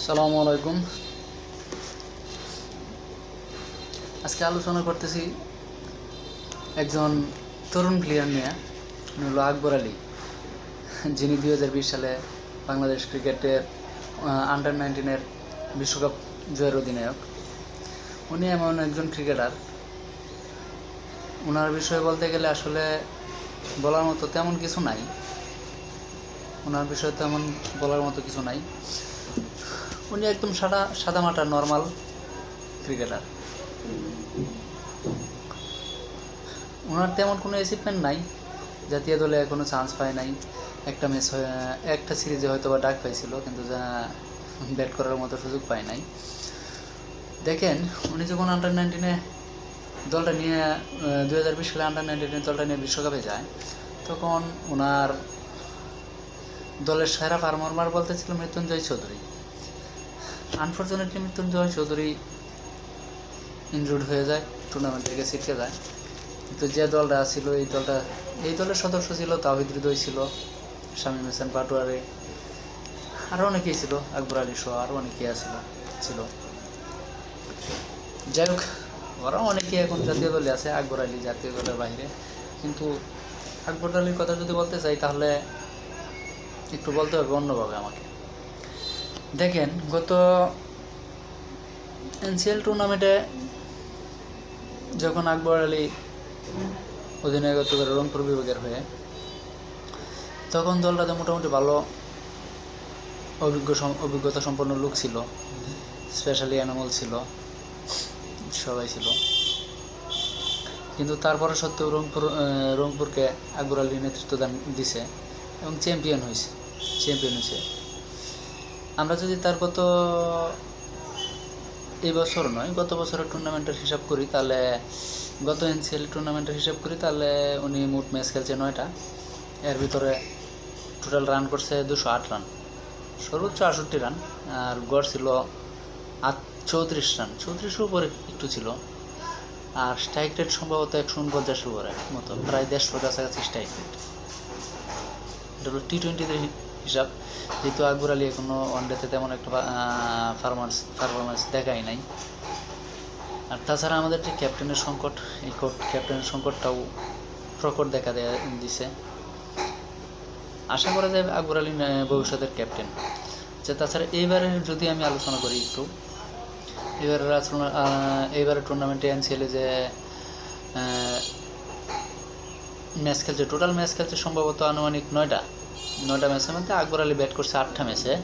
আসসালামু আলাইকুম। আজকে আলোচনা করতেছি একজন তরুণ প্লেয়ার নিয়ে, হলো আকবর আলী, যিনি 2020 সালে বাংলাদেশ ক্রিকেটের আন্ডার-19 বিশ্বকাপ জয়ের অধিনায়ক। উনি এমন একজন ক্রিকেটার, ওনার বিষয়ে বলতে গেলে আসলে বলার মতো তেমন কিছু নাই। ওনার বিষয়ে তেমন বলার মতো কিছু নাই। উনি একদম সাদামাটা নর্মাল ক্রিকেটার। ওনার তেমন কোনো অ্যাচিভমেন্ট নাই, জাতীয় দলে কোনো চান্স পায় নাই। একটা সিরিজে হয়তো বা ডাক পাইছিল, কিন্তু ব্যাট করার মতো সুযোগ পায় নাই। দেখেন, উনি যখন আন্ডার-19 দলটা নিয়ে 2020 সালে আন্ডার-19 দলটা নিয়ে বিশ্বকাপে যায়, তখন ওনার দলের সেরা পারফর্মার বলতে ছিল মৃত্যুঞ্জয় চৌধুরী। আনফর্চুনেটলি মৃত্যুঞ্জয় চৌধুরী ইনজুর্ড হয়ে যায়, টুর্নামেন্ট থেকে ছিটকে যায়। কিন্তু যে দলটা ছিল, এই দলের সদস্য ছিল তাওহিদ হৃদয়, ছিল শামীম হোসেন পাটোয়ারি, আরও অনেকেই ছিল, আকবর আলী সহ আরও অনেকেই ছিল। যাই হোক, ওরাও অনেকেই এখন জাতীয় দলে আছে, আকবর আলী জাতীয় দলের বাইরে। কিন্তু আকবর আলীর কথা যদি বলতে চাই, তাহলে একটু বলতে হবে অন্যভাবে আমাকে। দেখেন, গত এনসিএল টুর্নামেন্টে যখন আকবর আলী অধিনায়কত্ব করে রংপুর বিভাগের হয়ে, তখন দলটাতে মোটামুটি ভালো অভিজ্ঞতা সম্পন্ন লোক ছিল, স্পেশালি অ্যানিমল ছিল, সবাই ছিল। কিন্তু তারপরে সত্ত্বেও রংপুরকে আকবর আলী নেতৃত্ব দিছে এবং চ্যাম্পিয়ন হয়েছে। আমরা যদি তার এই বছর নয়, গত বছরের টুর্নামেন্টের হিসাব করি, তাহলে গত এনসিএল টুর্নামেন্টের হিসাব করি, তাহলে উনি মোট ম্যাচ খেলছে 9টা। এর ভিতরে টোটাল রান করছে 208 রান, সর্বোচ্চ 68 রান, আর গড় ছিল 34 রান, 34 উপরে একটু ছিল। আর স্ট্রাইক রেট সম্ভবত 149 উপরে মতো, প্রায় 150 কাছাকাছি স্ট্রাইক রেট। এটা হলো টি-20তে হিসাব, যেহেতু আকবর আলী এখনও ওয়ানডেতে তেমন একটা পারফরমেন্স দেখাই নাই। আর তাছাড়া আমাদের যে ক্যাপ্টেনের সংকট, এই ক্যাপ্টেনের সংকটটাও প্রকট দেখা দিছে। আশা করা যায় আকবর আলী ভবিষ্যতের ক্যাপ্টেন। তাছাড়া এইবারে যদি আমি আলোচনা করি একটু, এইবারের টুর্নামেন্টে এনসিএলে যে ম্যাচ খেলছে, টোটাল ম্যাচ খেলছে সম্ভবত আনুমানিক 9টা ম্যাচের মধ্যে আকবর আলী ব্যাট করছে 8টা ম্যাচে,